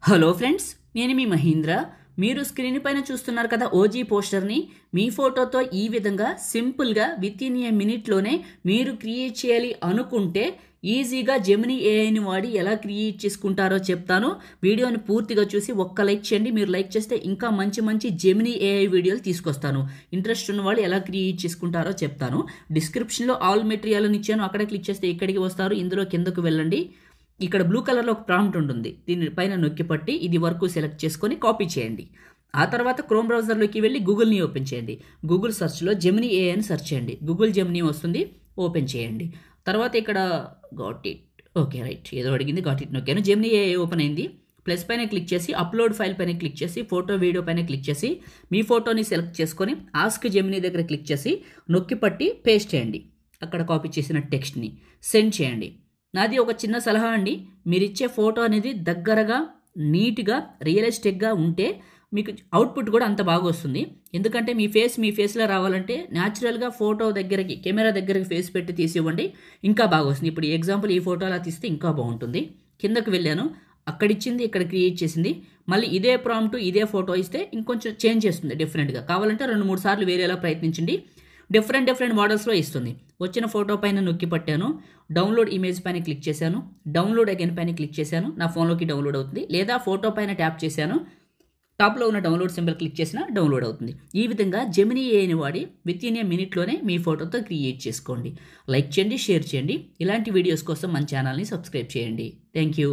Hello friends, నేను మీ మహీంద్ర. మీరు screen పైన చూస్తున్నారు కదా ఓజీ పోస్టర్ని. మీ ఫోటోతో ఈ విధంగా సింపుల్గా విత్ ఇన్ ఏ మినిట్లోనే మీరు క్రియేట్ చేయాలి అనుకుంటే ఈజీగా జెమినీ ఏఐని వాడి ఎలా క్రియేట్ చేసుకుంటారో చెప్తాను. వీడియోని పూర్తిగా చూసి ఒక్క లైక్ చేయండి. మీరు లైక్ చేస్తే ఇంకా మంచి మంచి జెమినీ ఏఐ వీడియోలు తీసుకొస్తాను. ఇంట్రెస్ట్ ఉన్న వాళ్ళు ఎలా క్రియేట్ చేసుకుంటారో చెప్తాను. డిస్క్రిప్షన్లో ఆల్ మెటీరియల్ ఇచ్చాను, అక్కడ క్లిక్ చేస్తే ఇక్కడికి వస్తారు. ఇందులో కిందకు వెళ్ళండి. ఇక్కడ బ్లూ కలర్లో ఒక ప్రాంప్ట్ ఉంటుంది, దీనిపైన నొక్కి పట్టి ఇది వరకు సెలెక్ట్ చేసుకొని కాపీ చేయండి. ఆ తర్వాత క్రోమ్ బ్రౌజర్లోకి వెళ్ళి గూగుల్ని ఓపెన్ చేయండి. గూగుల్ సెర్చ్లో జెమినీ ఏఐ అని సెర్చ్ చేయండి. గూగుల్ జెమినీ వస్తుంది, ఓపెన్ చేయండి. తర్వాత ఇక్కడ గాట్ ఇట్, ఓకే రైట్, ఏదో అడిగింది, గాట్ ఇట్ నొక్కాను. జెమినీ ఏఐ ఓపెన్ అయింది. ప్లస్ పైన క్లిక్ చేసి అప్లోడ్ ఫైల్ పైన క్లిక్ చేసి ఫోటో వీడియో పైన క్లిక్ చేసి మీ ఫోటోని సెలెక్ట్ చేసుకొని ఆస్క్ జెమినీ దగ్గర క్లిక్ చేసి నొక్కి పట్టి పేస్ట్ చేయండి. అక్కడ కాపీ చేసిన టెక్స్ట్ని సెండ్ చేయండి. నాది ఒక చిన్న సలహా అండి, మీరు ఇచ్చే ఫోటో అనేది దగ్గరగా నీట్గా రియలిస్టిక్గా ఉంటే మీకు అవుట్పుట్ కూడా అంత బాగా వస్తుంది. ఎందుకంటే మీ ఫేస్లో రావాలంటే న్యాచురల్గా ఫోటో దగ్గరికి, కెమెరా దగ్గరికి ఫేస్ పెట్టి తీసివ్వండి, ఇంకా బాగా వస్తుంది. ఇప్పుడు ఎగ్జాంపుల్ ఈ ఫోటో అలా తీస్తే ఇంకా బాగుంటుంది. కిందకు వెళ్ళాను, అక్కడిచ్చింది ఇక్కడ క్రియేట్ చేసింది. మళ్ళీ ఇదే ప్రాంప్ట్ ఇదే ఫోటో ఇస్తే ఇంకొంచెం చేంజ్ చేస్తుంది డిఫరెంట్గా. కావాలంటే 2-3 సార్లు వేరేలా ప్రయత్నించండి. డిఫరెంట్ మోడల్స్లో ఇస్తుంది. వచ్చిన ఫోటో పైన నొక్కి పట్టాను, డౌన్లోడ్ ఇమేజ్ పైన క్లిక్ చేశాను, డౌన్లోడ్ అగైన్ పైన క్లిక్ చేశాను, నా ఫోన్లోకి డౌన్లోడ్ అవుతుంది. లేదా ఫోటో పైన ట్యాప్ చేశాను, టాప్లో ఉన్న డౌన్లోడ్ సింబల్ క్లిక్ చేసినా డౌన్లోడ్ అవుతుంది. ఈ విధంగా జెమినీ ఏఐని వాడి విత్ ఇన్ ఏ మినిట్లోనే మీ ఫోటోతో క్రియేట్ చేసుకోండి. లైక్ చేయండి, షేర్ చేయండి. ఇలాంటి వీడియోస్ కోసం మన ఛానల్ని సబ్స్క్రైబ్ చేయండి. Thank you.